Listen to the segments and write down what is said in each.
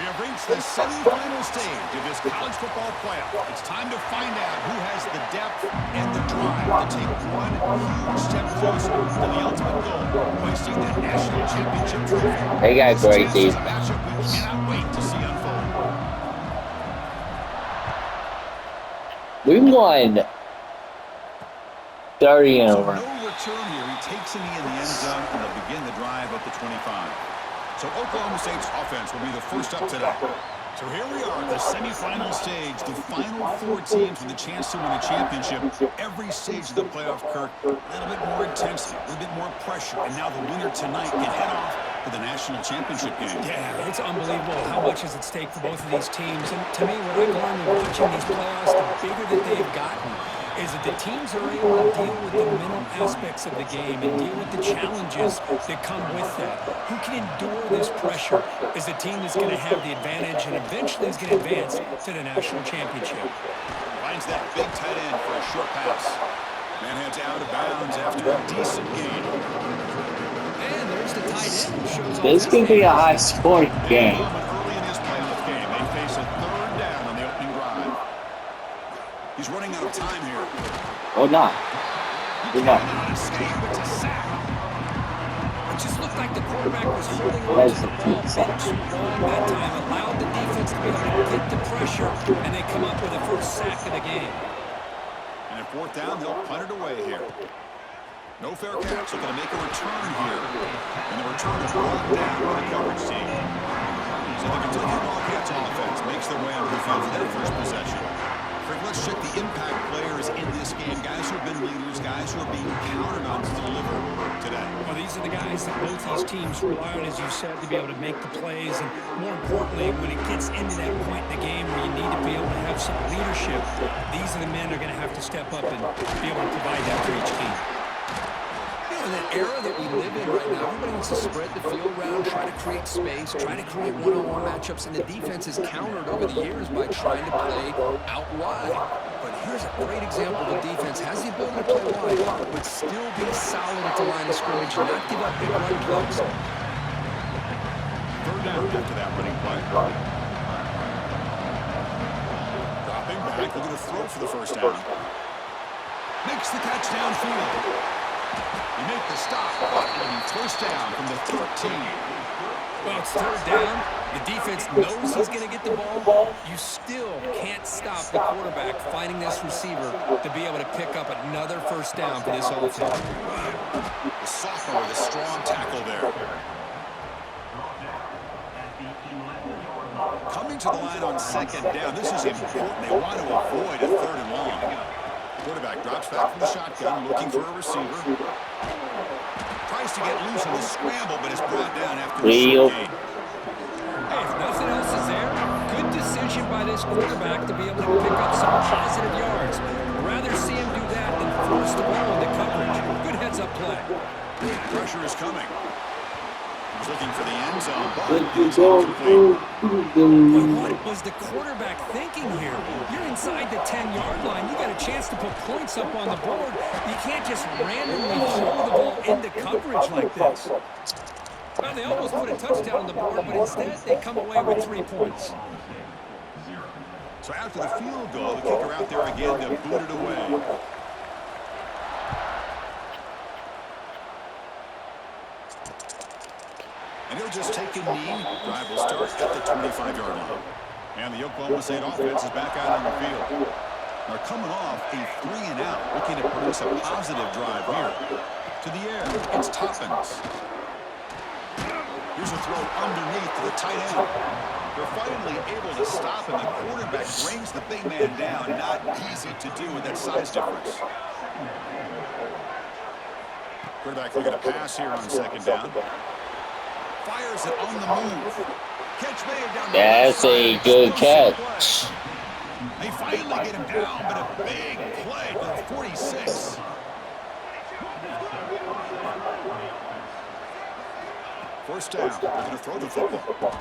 have reached the semifinal stage of this college football playoff. It's time to find out who has the depth and the drive to take one huge step closer to the ultimate goal, hoisting that national championship trophy. They got great This is a defense. matchup we cannot wait to see unfold. We won 30 in a So row. no return here. He takes a knee in the end zone, and they'll begin the drive at the 25. So Oklahoma State's offense will be the first up today. So here we are at the semifinal stage, the final four teams with a chance to win a championship. Every stage of the playoff, Kirk, a little bit more intensity, a little bit more pressure, and now the winner tonight can head off to the national championship game. Yeah, it's unbelievable how much is at stake for both of these teams. And to me, what I've learned in watching these playoffs, the bigger that they've gotten, is that the teams are able to deal with the mental aspects of the game and deal with the challenges that come with that. Who can endure this pressure is the team that's going to have the advantage and eventually is going to advance to the national championship. Finds that big tight end for a short pass. Man heads out of bounds after a decent gain. And there's the tight end. Shows This could be a high-scoring game. Early in his playoff game, they face a third down on the opening drive. He's running out of time here. Or not. Or not. It just looked like the quarterback was holding on to the ball bit too long that time, allowed the defense to be able to get the pressure, and they come up with the first sack of the game. And at fourth down, they'll punt it away here. No fair catch, looking to make a return here. And the return is brought down by the coverage team. So the Kentucky Wildcats offense makes their way onto the field for their first possession. Frank, let's check the impact players in this game. Guys who have been leaders, guys who are being counted on to deliver today. Well, these are the guys that both these teams rely on, as you said, to be able to make the plays. And more importantly, when it gets into that point in the game where you need to be able to have some leadership, these are the men that are going to have to step up and be able to provide that for each team. In that era that we live in right now, everybody wants to spread the field around, try to create space, try to create one-on-one matchups, and the defense is countered over the years by trying to play out wide. But here's a great example of a defense has the ability to play wide, but still be solid at the line of scrimmage and not give up big run plays. Third down after that running play. Dropping back, looking to throw for the first down. Makes the catch downfield. You make the stop, and first down from the 13. Well, it's third down. The defense knows he's going to get the ball. You still can't stop the quarterback finding this receiver to be able to pick up another first down for this offense. The sophomore with a strong tackle there. Coming to the line on second down. This is important. They want to avoid a third and long. Quarterback drops back from the shotgun, looking for a receiver. Tries to get loose on the scramble, but is brought down after a short gain. Hey, if nothing else is there, good decision by this quarterback to be able to pick up some positive yards. Rather see him do that than force the ball into coverage. Good heads-up play. Pressure is coming. He's looking for the end zone, but what was the quarterback thinking here? You're inside the 10-yard line. You got a chance to put points up on the board. You can't just randomly throw the ball into coverage like this. Well, they almost put a touchdown on the board, but instead they come away with 3 points. So after the field goal, the kicker out there again to boot it away. And he'll just take a knee. Drive will start at the 25-yard line. And the Oklahoma State offense is back out on the field. They're coming off a 3-and-out, looking to produce a positive drive here. To the air, it's Toppins. Here's a throw underneath to the tight end. They're finally able to stop, and the quarterback brings the big man down. Not easy to do with that size difference. Quarterback looking to pass here on second down. Fires it on the move. Catch made down the That's a good catch. They finally get him down, but a big play to the 46. First down. They're going to throw the football.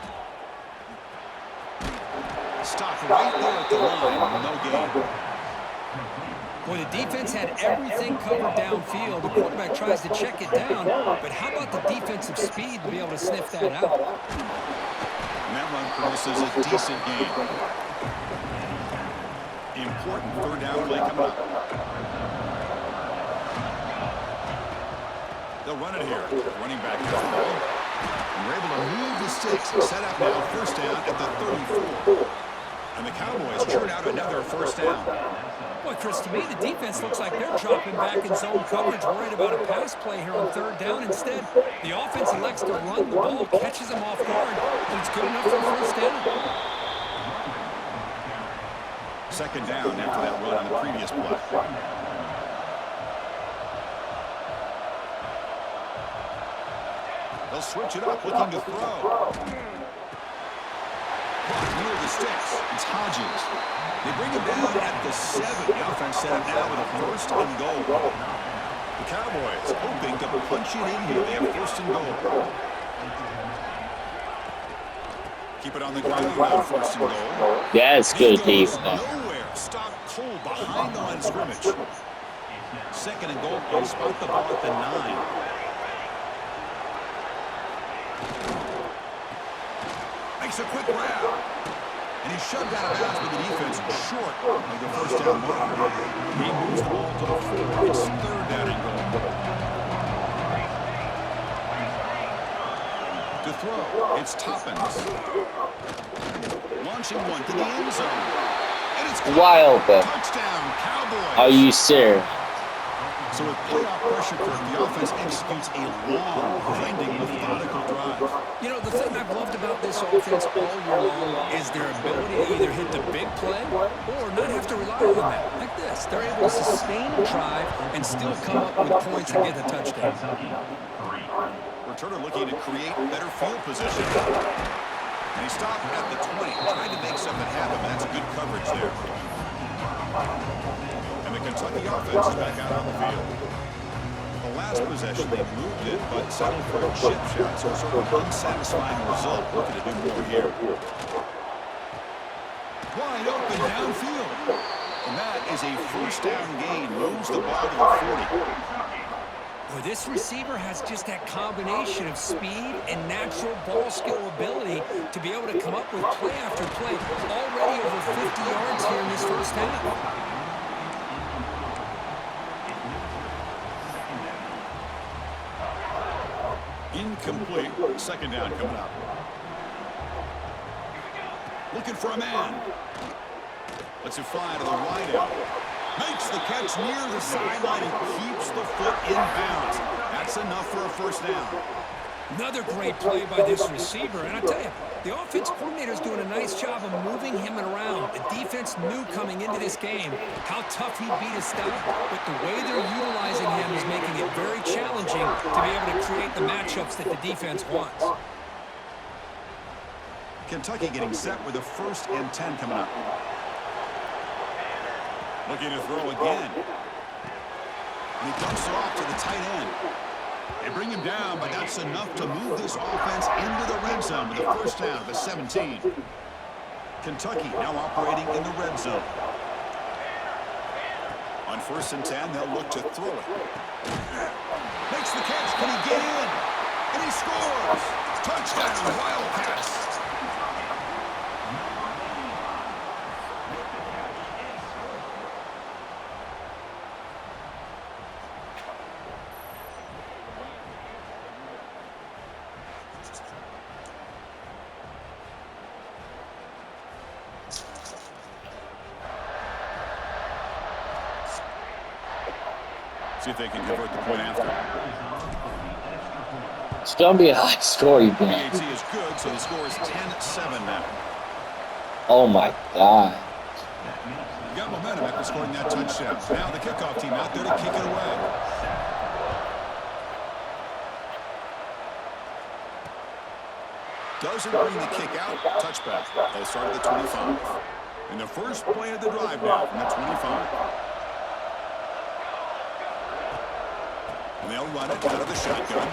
Stop right there at the line. No gain. Well, the defense had everything covered downfield. The quarterback tries to check it down, but how about the defensive speed to be able to sniff that out? Now that run produces a decent gain. Important third down play coming up. They'll run it here. Running back has the ball. And we're able to move the sticks. Set up now, first down at the 34. And the Cowboys churn out another first down. Boy, Chris, to me, the defense looks like they're dropping back in zone coverage, worried about a pass play here on third down. Instead, the offense elects to run the ball, catches them off guard, and it's good enough for a first down. Second down after that run on the previous play. They'll switch it up, looking to throw. Near the sticks, it's Hodges. They bring him down at the 7. The offense set up now with a first and goal. The Cowboys hoping to punch it in here. They have first and goal. Keep it on the ground now, first and goal. Yeah, it's good defense. Nowhere. Stop cold behind the line of scrimmage. Second and goal. They spot the ball at the 9. Makes a quick grab. And he's shoved out of bounds with the defense short of the first down marker. He moves the ball to the 4. It's third down and goal. To throw, it's Toppins. Launching one to the end zone. And it's Wildcats. Touchdown, Cowboys. Are you serious? So with playoff pressure curve, the offense executes a long, grinding, methodical drive. You know, the thing I've loved about this offense all year long is their ability to either hit the big play or not have to rely on that. Like this, they're able to sustain a drive and still come up with points and get the touchdown. Returner looking to create better field position. And he stopped at the 20, trying to make something happen, but that's good coverage there. And the Kentucky offense is back out on the field. The last possession, they moved it, but settled for a chip shot, so sort of an unsatisfying result. Looking to do more here. Wide open downfield. And that is a first down gain. Moves the ball to the 40. Well, this receiver has just that combination of speed and natural ball skill ability to be able to come up with play after play. Already over 50 yards here in this first half. Incomplete. Second down coming up. Looking for a man. Lets it fly to the wideout. Makes the catch near the sideline and keeps the foot in bounds. That's enough for a first down. Another great play by this receiver. And I tell you, the offense coordinator is doing a nice job of moving him around. The defense knew coming into this game how tough he'd be to stop, but the way they're utilizing him is making it very challenging to be able to create the matchups that the defense wants. Kentucky getting set with a first and 10 coming up. Looking to throw again. And he dumps it off to the tight end. They bring him down, but that's enough to move this offense into the red zone with a first down at the 17. Kentucky now operating in the red zone. On first and 10, they'll look to throw it. Makes the catch. Can he get in? And he scores. Touchdown, Wildcats. See if they can convert the point after. It's going to be a high scoring game. PAT is good, so the score is 10-7 now. Oh, my God. You got momentum after scoring that touchdown. Now the kickoff team out there to kick it away. Doesn't bring the kick out. Touchback. They'll start at the 25. And the first play of the drive now from the 25. And they'll run it out of the shotgun.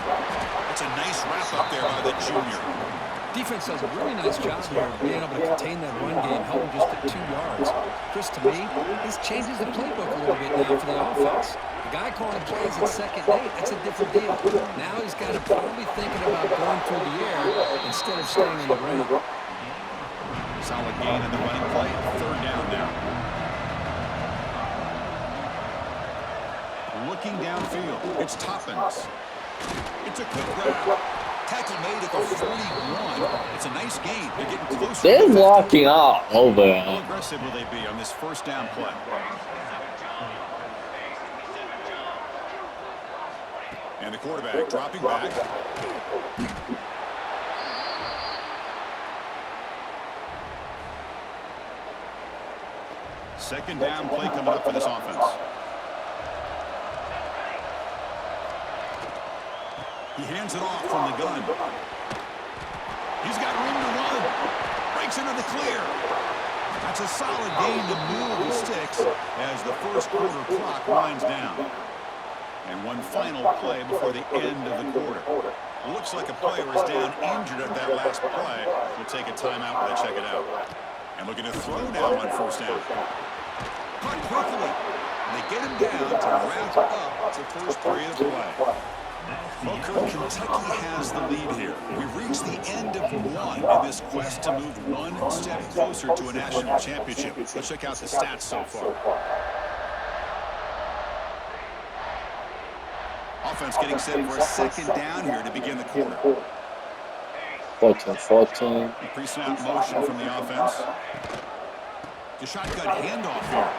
It's a nice wrap up there by the junior. Defense does a really nice job here of being able to contain that run game, held just at 2 yards. Chris, to me, this changes the playbook a little bit now for the offense. The guy calling plays at second and 8, that's a different deal. Now he's got to probably thinking about going through the air instead of staying on the ground. Solid gain in the running play. Third down now. Looking downfield. It's Toppins. It's a quick grab. Tackle made at the 41. It's a nice gain. They're getting closer. They're walking all over. How aggressive will they be on this first down play? And the quarterback dropping back. Second down play coming up for this offense. He hands it off from the gun. He's got room to run. Breaks into the clear. That's a solid gain to move the sticks as the first quarter clock winds down. And one final play before the end of the quarter. Looks like a player is down injured at that last play. We'll take a timeout while they check it out. And looking to throw now on first down. Caught quickly. And they get him down to wrap up the first period of play. Well, Kurt, Kentucky has the lead here. We've reached the end of one in this quest to move one step closer to a national championship. Let's check out the stats so far. Offense getting set for a second down here to begin the quarter. 14-14. Pre-snap motion from the offense. The shotgun handoff here.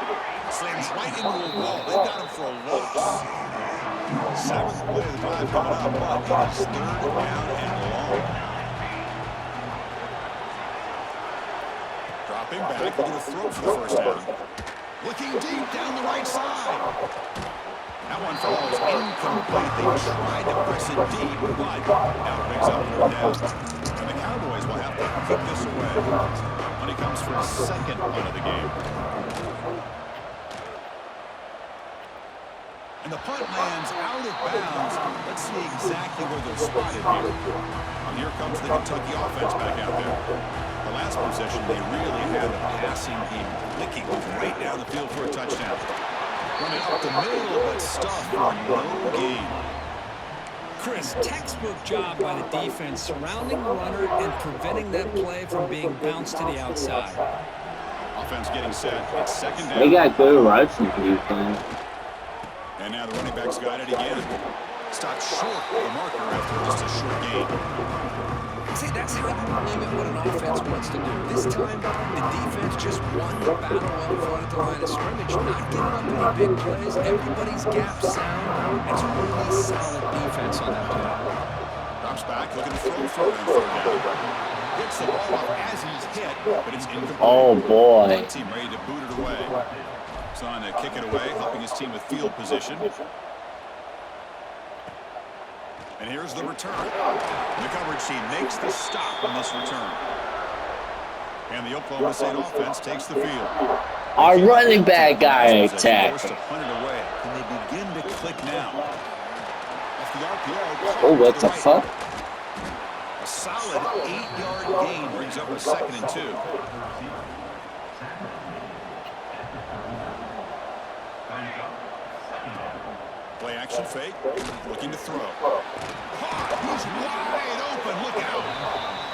Slams right into a wall. They got him for a loss. Seventh play of the drive coming up, but it is third down and long. Dropping back, they're going to throw for the first down. Looking deep down the right side. That one falls incomplete. They tried to press it deep, but now it picks up third down. And the Cowboys will have to kick this away when he comes for his second punt of the game. And the punt lands out of bounds. Let's see exactly where they're spotted here. And here comes the Kentucky offense back out there. The last possession, they really had the passing game clicking right down the field for a touchdown. Running up the middle, but stuff for no gain. Chris, textbook job by the defense surrounding the runner and preventing that play from being bounced to the outside. Offense getting set. It's second down. They got good rushing defense. And now the running back's got it again. Stopped short of the marker after just a short gain. See, that's how you limit what an offense wants to do. This time, the defense just won the battle up front at the line of scrimmage. Not giving up any big plays. Everybody's gap sound. It's really solid defense on that play. Drops back, looking to throw for it on third down. Gets the ball up as he's hit, but it's incomplete. Oh, boy. Team ready to boot it away. He's on to kick it away, helping his team with field position. And here's the return. The coverage team makes the stop on this return. And the Oklahoma State offense takes the field. Our running back guy attack. Can they begin to click now? Off the RPO. Oh, what the fuck? A solid 8-yard gain brings up a 2nd and 2. Play action fake, looking to throw. He's wide open, look out.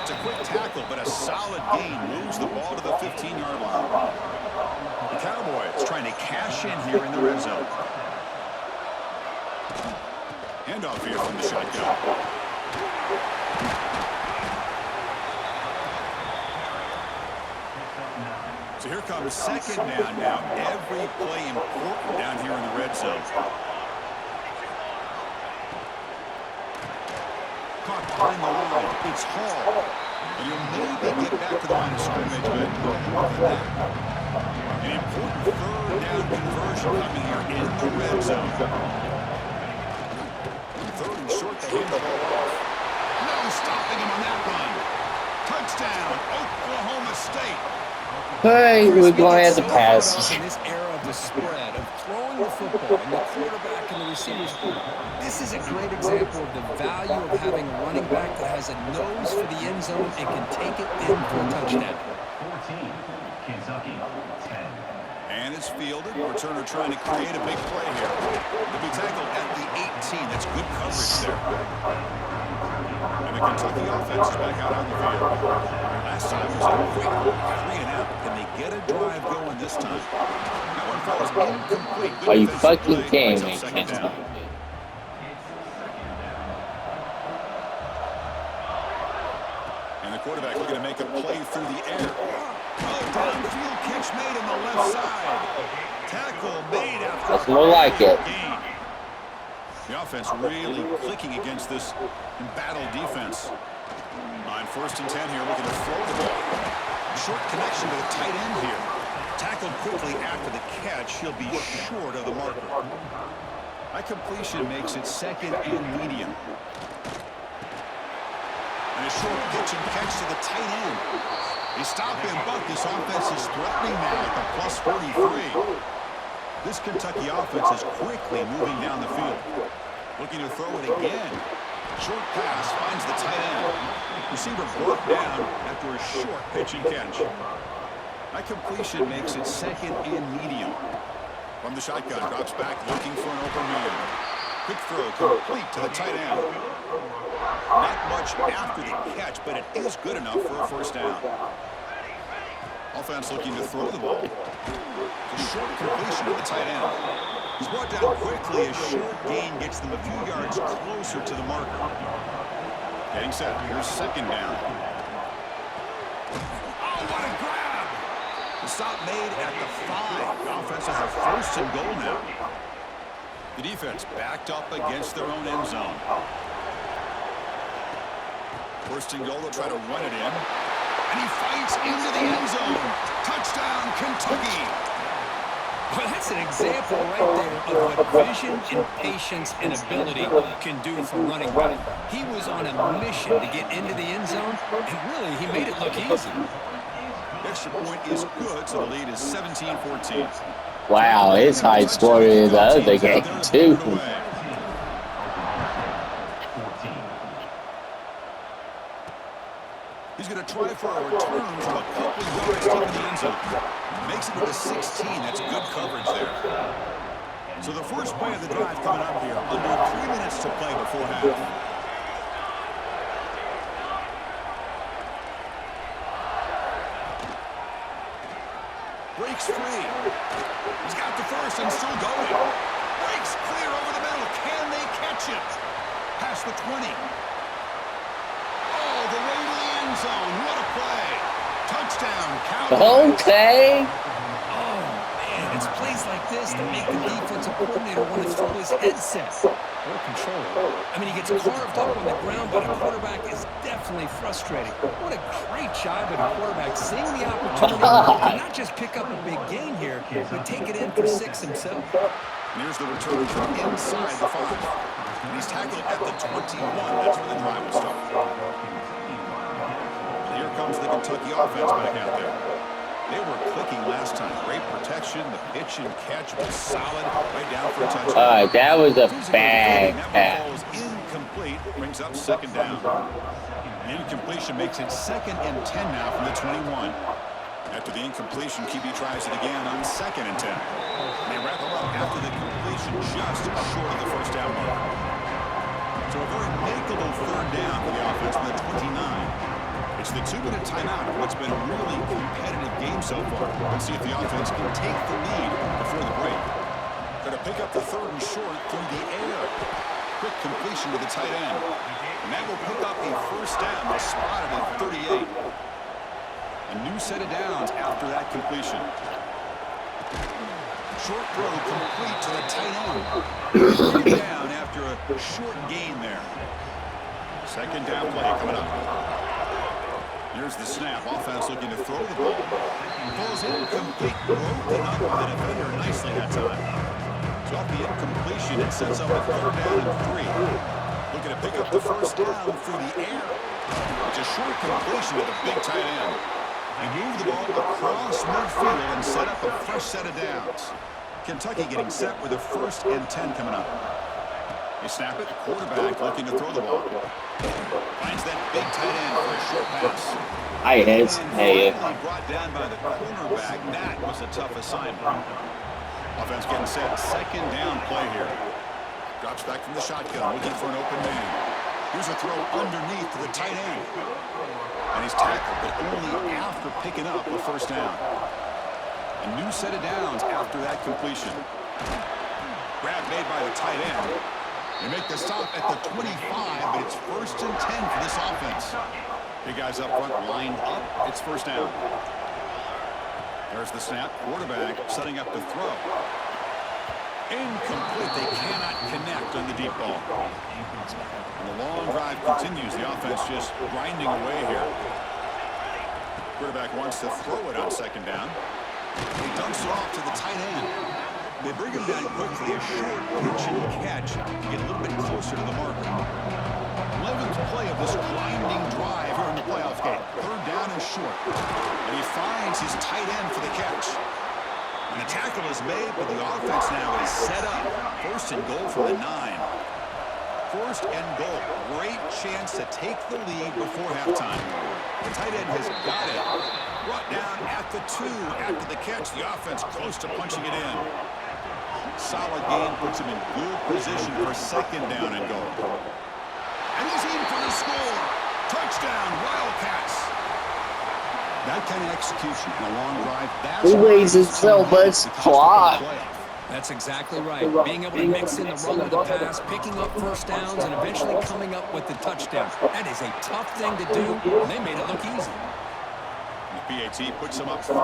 It's a quick tackle, but a solid gain moves the ball to the 15-yard line. The Cowboys trying to cash in here in the red zone. Handoff here from the shotgun. So here comes second down now. Every play important down here in the red zone. Caught behind the line. It's Hall. And he'll maybe get back to the line of scrimmage, but no more than that. An important third down conversion coming here in the red zone. Third and short, they hand the ball off. No stopping him on that run. Touchdown, Oklahoma State. Hey, we're going to have to pass. In this era of the spread, of throwing the football, and the quarterback and the receivers, this is a great example of the value of having a running back that has a nose for the end zone and can take it in for a touchdown. 14, Kentucky, 10. And it's fielded. Returner trying to create a big play here. He'll be tackled at the 18. That's good coverage there. And the Kentucky offense is back out on the field. Last time was a quick 3-and-out. Can they get a drive going this time? That one falls incomplete. Good Are you defensive fucking play. kidding Brings up me, second down. Kentucky? And the quarterback looking to make a play through the air. Oh, downfield catch made on the left side. Tackle made after That's more like it. gain. The offense really clicking against this embattled defense. On 1st and 10 here, looking to throw the ball. Short connection to the tight end here. Tackled quickly after the catch. He'll be short of the marker. That completion makes it 2nd and medium. And a short pitch and catch to the tight end. They stop him, but this offense is threatening now at the plus 43. This Kentucky offense is quickly moving down the field. Looking to throw it again. Short pass finds the tight end. Receiver brought down after a short pitch and catch. That completion makes it 2nd and medium. From the shotgun, drops back looking for an open man. Quick throw complete to the tight end. Not much after the catch, but it is good enough for a 1st down. Offense looking to throw the ball. A short completion to the tight end. He's brought down quickly. A short gain gets them a few yards closer to the marker. Getting set. Here's 2nd down. Oh, what a grab! The stop made at the 5. The offense has a 1st and goal now. The defense backed up against their own end zone. 1st and goal, they'll try to run it in. And he fights into the end zone. Touchdown, Kentucky. Well, that's an example right there of what vision and patience and ability can do for running back. He was on a mission to get into the end zone, and really, he made it look easy. Extra point is good, so the lead is 17-14. Wow, it's high scoring in the other game, too. He's going to try for a return from a couple of yards deep in the end zone. Makes it to the 16. That's good coverage there. So the first play of the drive coming up here. Under 3 minutes to play before half. Breaks free. He's got the 1st and still going. Breaks clear over the middle. Can they catch it? Past the 20. Oh, the way to the end zone. What a play. Touchdown, Cowboys. Okay. Oh, man, it's plays like this that make the defensive coordinator want to throw his headset or control. I mean, he gets carved up on the ground, but a quarterback is definitely frustrating. What a great job by the quarterback, seeing the opportunity to not just pick up a big gain here, but take it in for 6 himself. And here's the return from inside the 5. And he's tackled at the 21. That's where the drive will start. And here comes the Kentucky offense back out there. They were clicking last time. Great protection. The pitch and catch was solid. Right down for a touchdown. That was a bad That pass. ball is incomplete. Brings up 2nd down. The incompletion makes it 2nd and 10 now from the 21. After the incompletion, QB tries it again on 2nd and 10. And they wrap it up after the completion just short of the 1st down marker. So a very makeable 3rd down for the offense from the 29. It's the 2-minute timeout of what's been a really competitive game so far. Let's see if the offense can take the lead before the break. Going to pick up the 3rd and short through the air. Quick completion to the tight end. And that will pick up a 1st down. They spotted at 38. A new set of downs after that completion. Short throw complete to the tight end. Down after a short gain there. 2nd down play coming up. Here's the snap. Offense looking to throw the ball. Falls incomplete. Broken up by the defender nicely that time. So off the incompletion, it sets up a 3rd down and 3. Looking to pick up the 1st down through the air. It's a short completion to the big tight end. He moved the ball across midfield and set up a fresh set of downs. Kentucky getting set with a 1st and 10 coming up. They snap it. The quarterback looking to throw the ball. Finds that big tight end for a short pass. I hate it. Brought down by the cornerback. That was a tough assignment. Offense getting set. 2nd down play here. Drops back from the shotgun, looking for an open man. Here's a throw underneath to the tight end. And he's tackled, but only after picking up a first down. A new set of downs after that completion. Grab made by the tight end. They make the stop at the 25, but it's 1st and 10 for this offense. Big guys up front lined up. It's first down. There's the snap. Quarterback setting up to throw. Incomplete. They cannot connect on the deep ball. And the long drive continues. The offense just grinding away here. Quarterback wants to throw it on 2nd down. He dumps it off to the tight end. They bring him down quickly. A short pitch and catch to get a little bit closer to the marker. 11th play of this grinding drive here in the playoff game. 3rd down and short. And he finds his tight end for the catch. And the tackle is made, but the offense now is set up. 1st and goal from the 9. 1st and goal. Great chance to take the lead before halftime. The tight end has got it. Brought down at the 2 after the catch. The offense close to punching it in. Solid game puts him in good position for 2nd down and goal. And he's in for the score. Touchdown, Wildcats. That kind of execution in a long drive. He weighs himself, but it's hot. That's exactly right. Being able to mix in the run with the pass, picking up first downs, and eventually coming up with the touchdown. That is a tough thing to do, and they made it look easy. The PAT puts them up 3.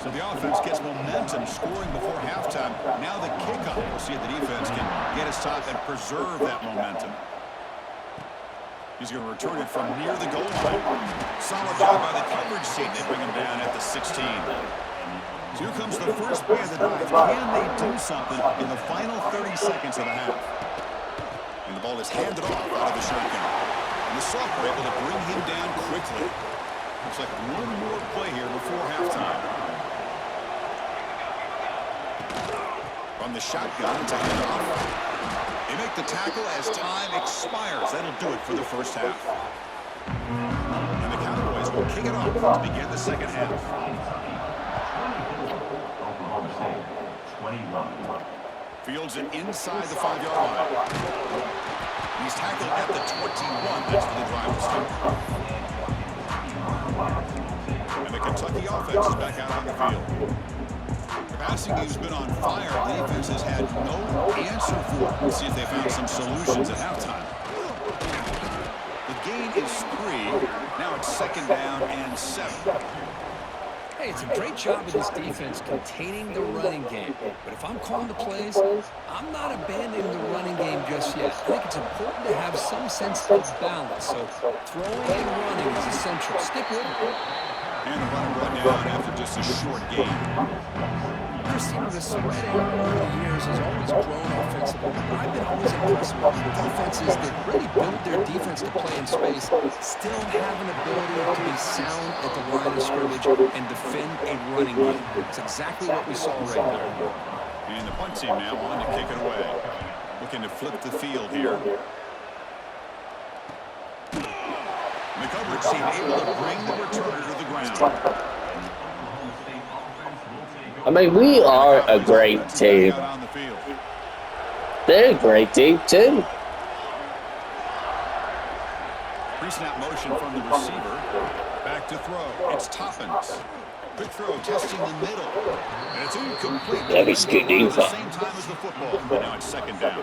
So the offense gets momentum scoring before halftime. Now the kickoff. We'll see if the defense can get a stop and preserve that momentum. He's going to return it from near the goal line. Solid job by the coverage team. They bring him down at the 16. So here comes the first play of the drive. Can they do something in the final 30 seconds of the half? And the ball is handed off out of the shotgun. And the Sox are able to bring him down quickly. Looks like one more play here before halftime. From the shotgun to hand off. They make the tackle as time expires. That'll do it for the first half. And the Cowboys will kick it off to begin the second half. Fields it inside the 5-yard line. He's tackled at the 21. That's where the drive will start. And the Kentucky offense is back out on the field. Passing game's been on fire. The defense has had no answer for it. Let's see if they found some solutions at halftime. The gain is 3. Now it's 2nd down and 7. Hey, it's a great job of this defense containing the running game. But if I'm calling the plays, I'm not abandoning the running game just yet. I think it's important to have some sense of balance. So throwing and running is essential. Stick with it. And the runner brought down after just a short gain. The spread over the years has always grown offensively. I've been always impressed with defenses that really build their defense to play in space, still have an ability to be sound at the line of scrimmage and defend a running game. It's exactly what we saw right there. And the punt team now on to kick it away. Looking to flip the field here. And the coverage team able to bring the returner to the ground. I mean, we are a great team. They're a great team, too. Pre-snap motion from the receiver. Back to throw. It's Toppins. Quick throw, testing the middle. And it's incomplete. That is good At the same time as the football. And now it's 2nd down.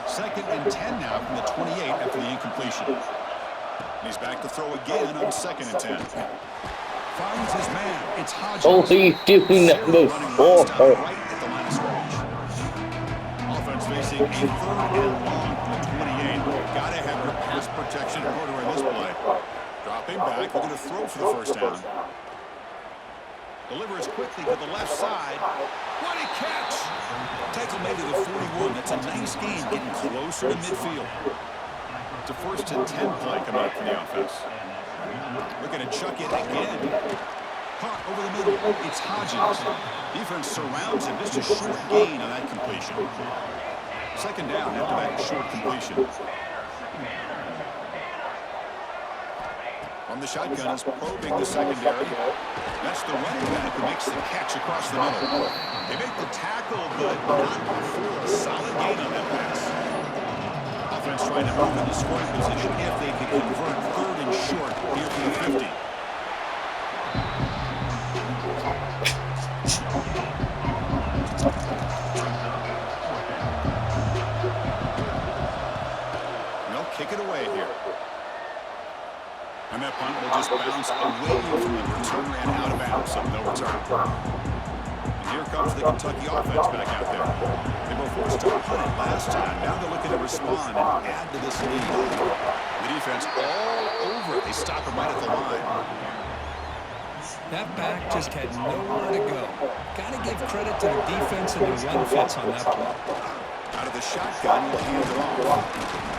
2nd and 10 now from the 28 after the incompletion. He's back to throw again on 2nd and 10. Finds his man. It's Hodges. Oh, he's doing that move. Right at the line of scrimmage. Offense facing a 3rd and long from the 28. Gotta have your pass protection in order in this play. Dropping back, looking to throw for the first down. Delivers quickly to the left side. What a catch! Tackle made to the 41. That's a nice gain, getting closer to midfield. It's a 1st and 10 play coming up for the offense. Looking to chuck it again. Caught over the middle. It's Hodges. Defense surrounds him. Just a short gain on that completion. 2nd down after that short completion. From the shotgun, he's probing the secondary. That's the running back who makes the catch across the middle. They make the tackle, but not before a solid gain on that pass. Offense trying to move into scoring position if they can convert 3rd and short here from the 50. They'll kick it away here. And that punt will just bounce away from the returner and out of bounds, so no return. And here comes the Kentucky offense back out there. They were forced to punt it last time. Now they're looking to respond and add to this lead. The defense all over it. They stop him right at the line. That back just had nowhere to go. Got to give credit to the defense and the run fits on that play. Out of the shotgun, he'll hand it off.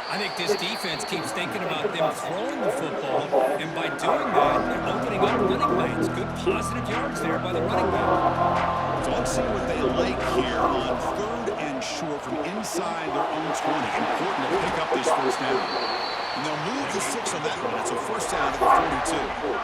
I think this defense keeps thinking about them throwing the football, and by doing that, they're opening up running lanes. Good positive yards there by the running back. So let's see what they like here on 3rd and short from inside their own 20. Important to pick up this first down. And they'll move to 6 on that one. It's a first down at the 42.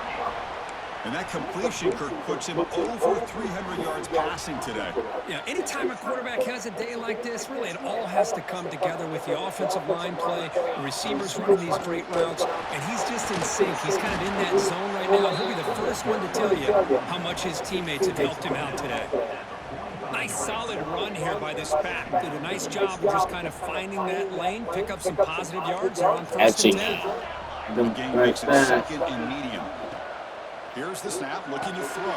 And that completion, Kirk, puts him over 300 yards passing today. Yeah, anytime a quarterback has a day like this, really it all has to come together with the offensive line play, the receivers running these great routes, and he's just in sync. He's kind of in that zone right now. He'll be the first one to tell you how much his teammates have helped him out today. Nice solid run here by this back. Did a nice job of just kind of finding that lane, pick up some positive yards there on 1st and 10. The game makes it 2nd and medium. Here's the snap, looking to throw.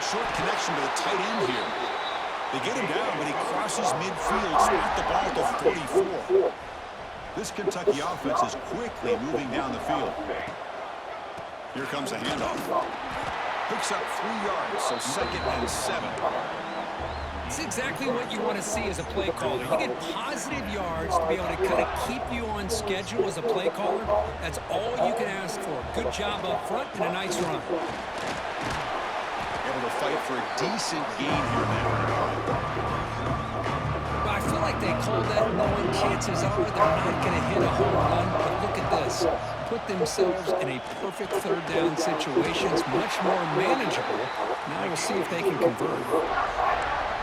Short connection to the tight end here. They get him down, but he crosses midfield, spot the ball at the 44. This Kentucky offense is quickly moving down the field. Here comes a handoff. Picks up 3 yards, so 2nd and 7. It's exactly what you want to see as a play caller. You get positive yards to be able to kind of keep you on schedule as a play caller. That's all you can ask for. Good job up front and a nice run. Able to fight for a decent gain here now. But I feel like they called that knowing chances are they're not going to hit a home run. But look at this. Put themselves in a perfect 3rd down situation. It's much more manageable. Now we'll see if they can convert.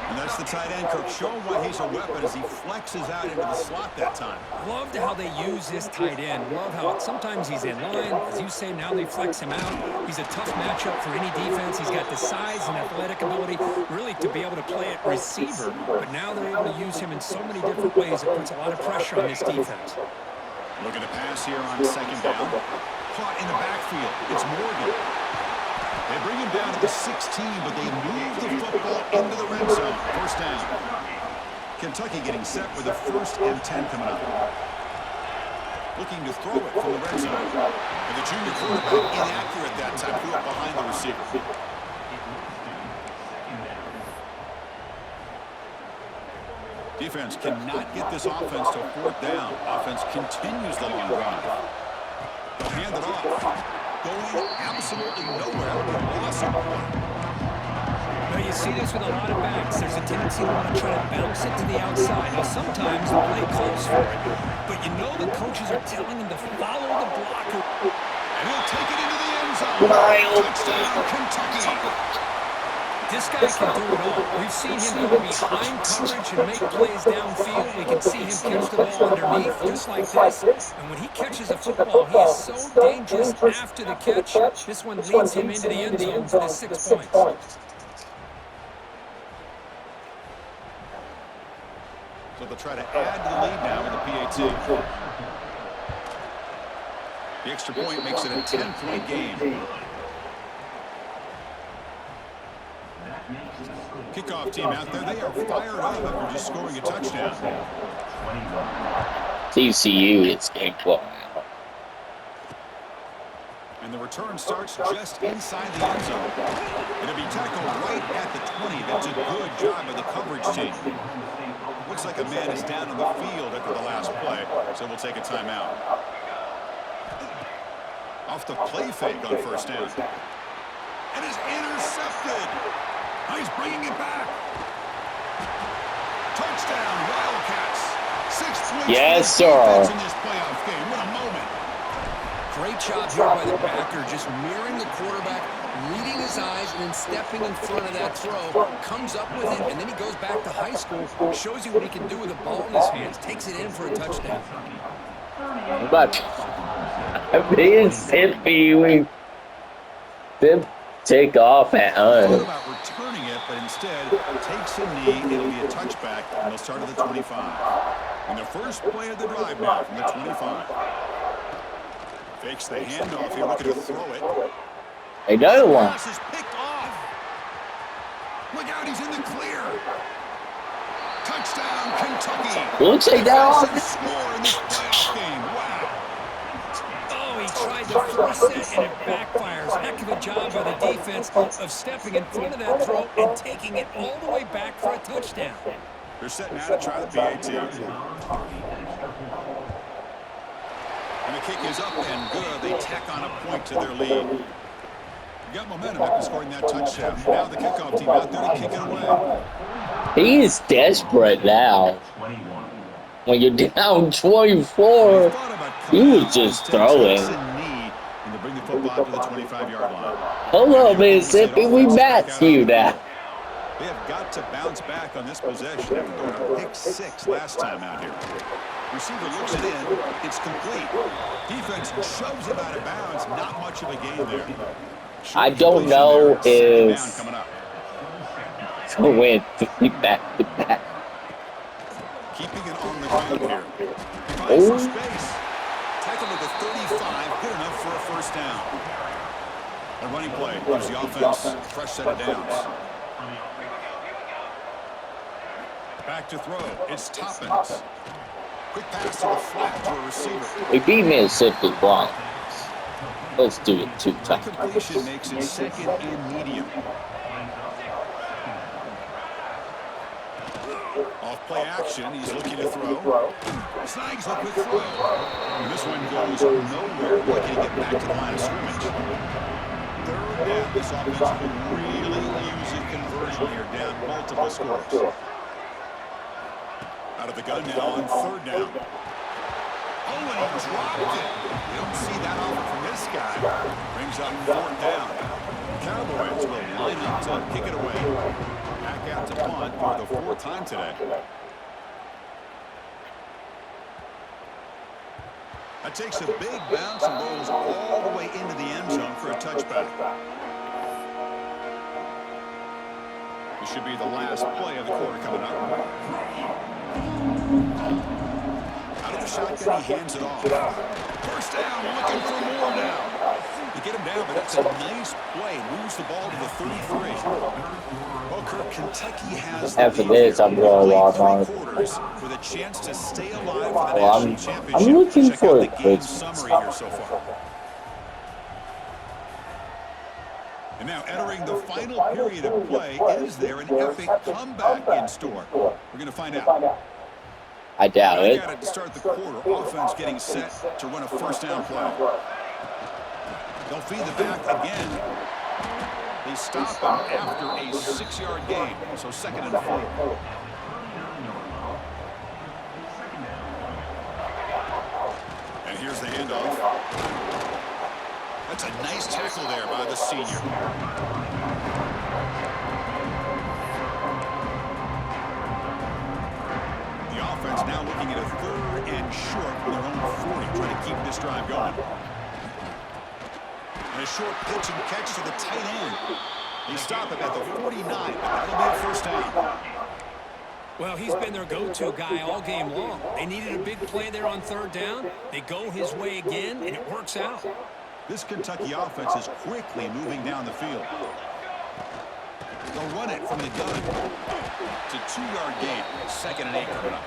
And that's the tight end, Kirk, showing why he's a weapon as he flexes out into the slot that time. Loved how they use this tight end. Love how sometimes he's in line. As you say, now they flex him out. He's a tough matchup for any defense. He's got the size and athletic ability really to be able to play at receiver. But now they're able to use him in so many different ways. It puts a lot of pressure on this defense. Looking to pass here on 2nd down. Caught in the backfield. It's Morgan. They bring him down at the 16, but they move the football into the red zone. First down. Kentucky getting set with a 1st and 10 coming up. Looking to throw it from the red zone. And the junior quarterback inaccurate that time. Threw it behind the receiver. Defense cannot get this offense to 4th down. Offense continues the long drive. They'll hand it off. Going absolutely nowhere. Awesome. Now you see this with a lot of backs. There's a tendency to want to try to bounce it to the outside. Now sometimes the play calls for it, but you know the coaches are telling him to follow the blocker. And he'll take it into the end zone. Touchdown, Kentucky. This guy can do it all. We've seen him go behind coverage and make plays downfield. We can see him catch the ball underneath just like this. And when he catches a football, he is so dangerous after the catch. This one leads him into the end zone for the 6 points. So they'll try to add to the lead now with the PAT. The extra point makes it a 10-point game. Kickoff team out there, they are fired up after just scoring a touchdown. TCU is big ball. And the return starts just inside the end zone. It'll be tackled right at the 20. That's a good job by the coverage team. Looks like a man is down on the field after the last play, so we'll take a timeout. Off the play fake on 1st down. And is intercepted. Now he's bringing it back. Touchdown, Wildcats. 6 points. Yes, sir. In this playoff game. What a moment. Great job here by the backer, just mirroring the quarterback, reading his eyes, and then stepping in front of that throw. Comes up with it, and then he goes back to high school, shows you what he can do with the ball in his hands, takes it in for a touchdown. But I'm being Sippy. Sip take off at Thought us. about returning it, but instead takes a knee. It'll be a touchback, and they'll start at the 25. And the first play of the drive now from the 25. Fakes the handoff here, looking to throw it. Another one. Pass is picked off. Look out, he's in the clear. Touchdown, Kentucky. Looks like that Offensive off. score in this playoff game. Wow. Oh, he tried to force it, and it backfires. Heck of a job by the defense of stepping in front of that throw and taking it all the way back for a touchdown. They're setting out to try the PAT. And the kick is up and good. They tack on a point to their lead. Got momentum after scoring that touchdown. Now the kickoff team out there to kick it away. He is desperate now. When you're down 24, he was just throwing. And to bring the football up to the 25-yard line. Hold on, Mississippi. We match you now. They have got to bounce back on this possession after going pick 6 last time out here. Receiver looks it in. It's complete. Defense shoves it out of bounds. Not much of a gain there. I don't know if to win 3 back-to-back. Keeping it on the ground here. Finds some space. Tackled at the 35. Good enough for a first down. A running play gives the offense fresh set of downs. Back to throw. It's Toppins. Quick pass to the flat to a receiver. We beat Mississippi once. Let's do it 2 The times. completion makes it second and medium. Off play action. He's looking to throw. Snags a quick throw. And this one goes nowhere. Looking to get back to the line of scrimmage. Third down. This offense could really use a conversion here, down multiple scores. Out of the gun now on third down. Oh, and he dropped it. You don't see that often from this guy. Brings up fourth down. Cowboys will line up to kick it away. Back out to punt for the 4th time today. That takes a big bounce and rolls all the way into the end zone for a touchback. This should be the last play of the quarter coming up. Out of the shotgun, he hands it off. First down, looking for more now. They get him down, but that's a nice play. Moves the ball to the 33. Well, Kirk, Kentucky has After this, I'm going to log on. with a chance to stay alive for the Well, national championship. I'm looking Check for out a the game quick summary here so far. And now entering the final period of play, is there an epic comeback in store? We're going to find out. I doubt They it. got it to start the quarter. Offense getting set to run a first down play. They'll feed the back again. They stop him after a 6-yard gain, so 2nd and 4. And here's the handoff. That's a nice tackle there by the senior. The offense now looking at a 3rd and short from their own 40, trying to keep this drive going. And a short pitch and catch to the tight end. They stop him at the 49, but that'll be a first down. Well, he's been their go-to guy all game long. They needed a big play there on 3rd down. They go his way again, and it works out. This Kentucky offense is quickly moving down the field. They'll run it from the gun. It's a 2-yard gain. 2nd and 8 coming up.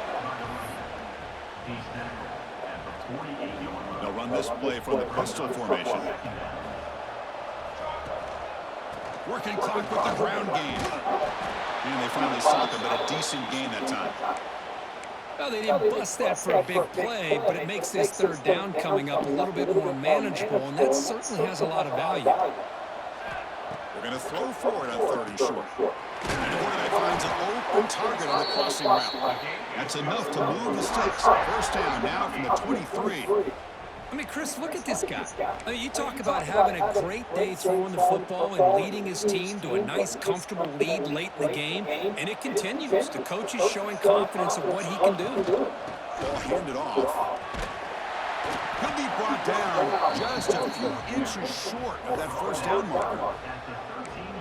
They'll run this play from the pistol formation. Working clock with the ground game. And they finally stop him, but a decent gain that time. Well, they didn't bust that for a big play, but it makes this 3rd down coming up a little bit more manageable, and that certainly has a lot of value. They're going to throw forward on 3rd and short. And the quarterback finds an open target on the crossing route. That's enough to move the sticks. First down now from the 23. I mean, Chris, look at this guy. I mean, you talk about having a great day throwing the football and leading his team to a nice, comfortable lead late in the game, and it continues. The coach is showing confidence of what he can do. Ball handed off. He'll be brought down just a few inches short of that first down marker.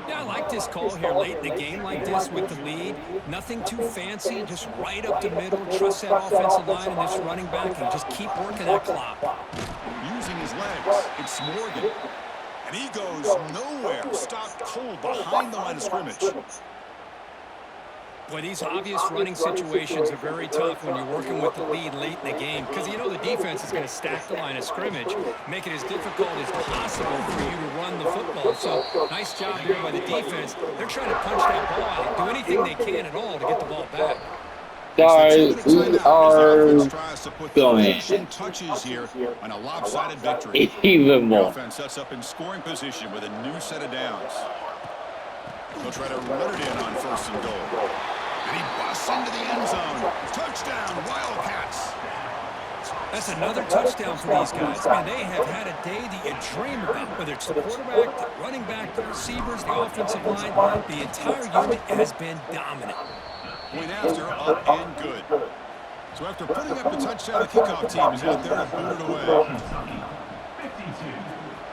Yeah, I like this call here late in the game like this with the lead. Nothing too fancy, just right up the middle. Trust that offensive line and this running back and just keep working that clock. Using his legs, it's Morgan. And he goes nowhere. Stopped cold behind the line of scrimmage. Boy, these obvious running situations are very tough when you're working with the lead late in the game because you know the defense is going to stack the line of scrimmage, make it as difficult as possible for you to run the football. So, nice job here by the defense. They're trying to punch that ball out, do anything they can at all to get the ball back. Guys, we are going touches here on a lopsided victory. even more. Offense sets up in scoring position with a new set of downs. They'll try to run it in on first and goal. And he busts into the end zone. Touchdown, Wildcats. That's another touchdown for these guys. Man, they have had a day that you dream about, whether it's the quarterback, the running back, the receivers, the offensive line. The entire unit has been dominant. Point after, up and good. So after putting up the touchdown, the kickoff team is out there to boot it away. 52.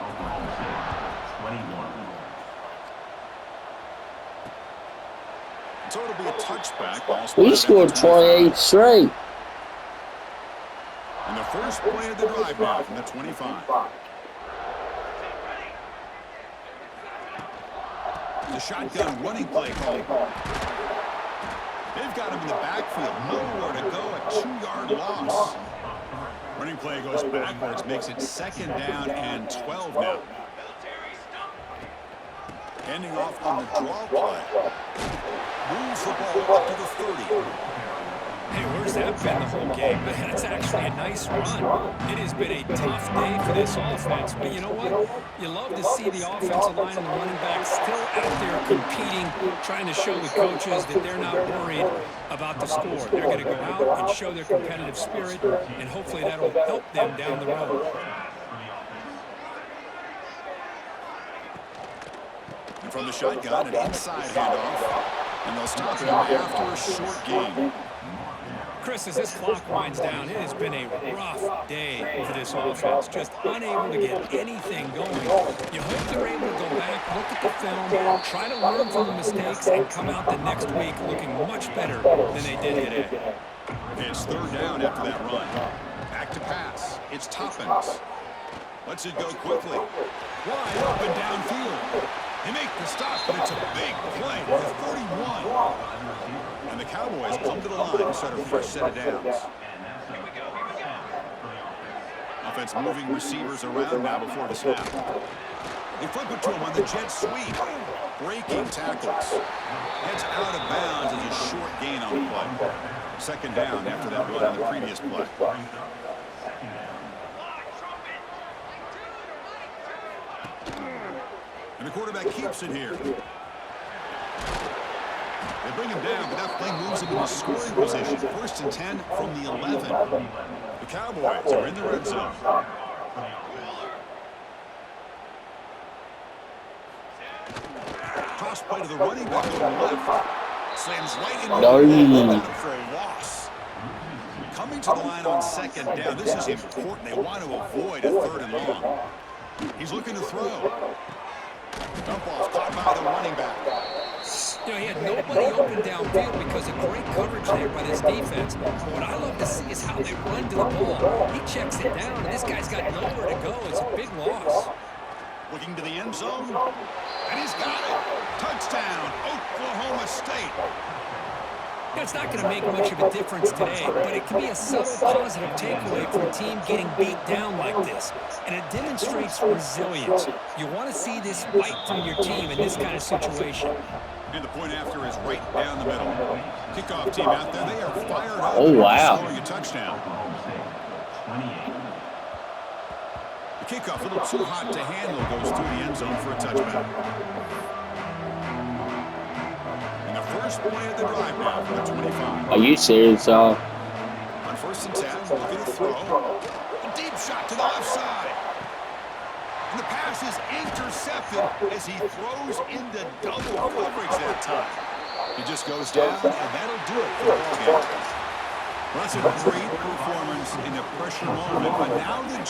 Oklahoma State, 21. So it'll be a touchback. We scored 28 straight. And the first play of the drive now from the 25. The shotgun running play call. They've got him in the backfield. Nowhere to go. A 2-yard loss. Running play goes backwards. Makes it second down and 12 now. Ending off on the draw play. Moves the ball up to the 30. Hey, where's that been the whole game? That's actually a nice run. It has been a tough day for this offense. But you know what? You love to see the offensive line and the running back still out there competing, trying to show the coaches that they're not worried about the score. They're going to go out and show their competitive spirit, and hopefully that'll help them down the road. And from the shotgun, an inside handoff. And they'll stop him after a short game. Chris, as this clock winds down, it has been a rough day for this offense. Just unable to get anything going. You hope they're able to go back, look at the film, try to learn from the mistakes, and come out the next week looking much better than they did today. It's third down after that run. Back to pass. It's Toppins. Lets it go quickly. Wide open downfield. They make the stop, but it's a big play for 41. And the Cowboys come to the line to set a fresh set of downs. Offense moving receivers around now before the snap. They flip it to him on the jet sweep. Breaking tackles. Heads out of bounds as a short gain on the play. Second down after that run on the previous play. And the quarterback keeps it here. They bring him down, but that play moves him into scoring position. First and 10 from the 11. The Cowboys are in the red zone. Toss play to the running back on the left. Slams right into the leg for a loss. Coming to the line on second down. This is important. They want to avoid a third and long. He's looking to throw. Dump off caught by the running back. You know, he had nobody open downfield because of great coverage there by this defense. But what I love to see is how they run to the ball. He checks it down, and this guy's got nowhere to go. It's a big loss. Looking to the end zone, and he's got it. Touchdown, Oklahoma State. It's not going to make much of a difference today, but it can be a subtle positive takeaway for a team getting beat down like this. And it demonstrates resilience. You want to see this fight from your team in this kind of situation. And the point after is right down the middle. Kickoff team out there, they are fired up. Oh, wow. Scoring a touchdown. The kickoff, a little too hot to handle, goes through the end zone for a touchback. First play of the drive now from the 25. Are you serious, On first and 10, looking to throw. A deep shot to the left And the pass is intercepted as he throws into double coverage that time. He just goes down, and that'll do it for the ballgame. Well, that's a great performance in a pressure moment, but now the job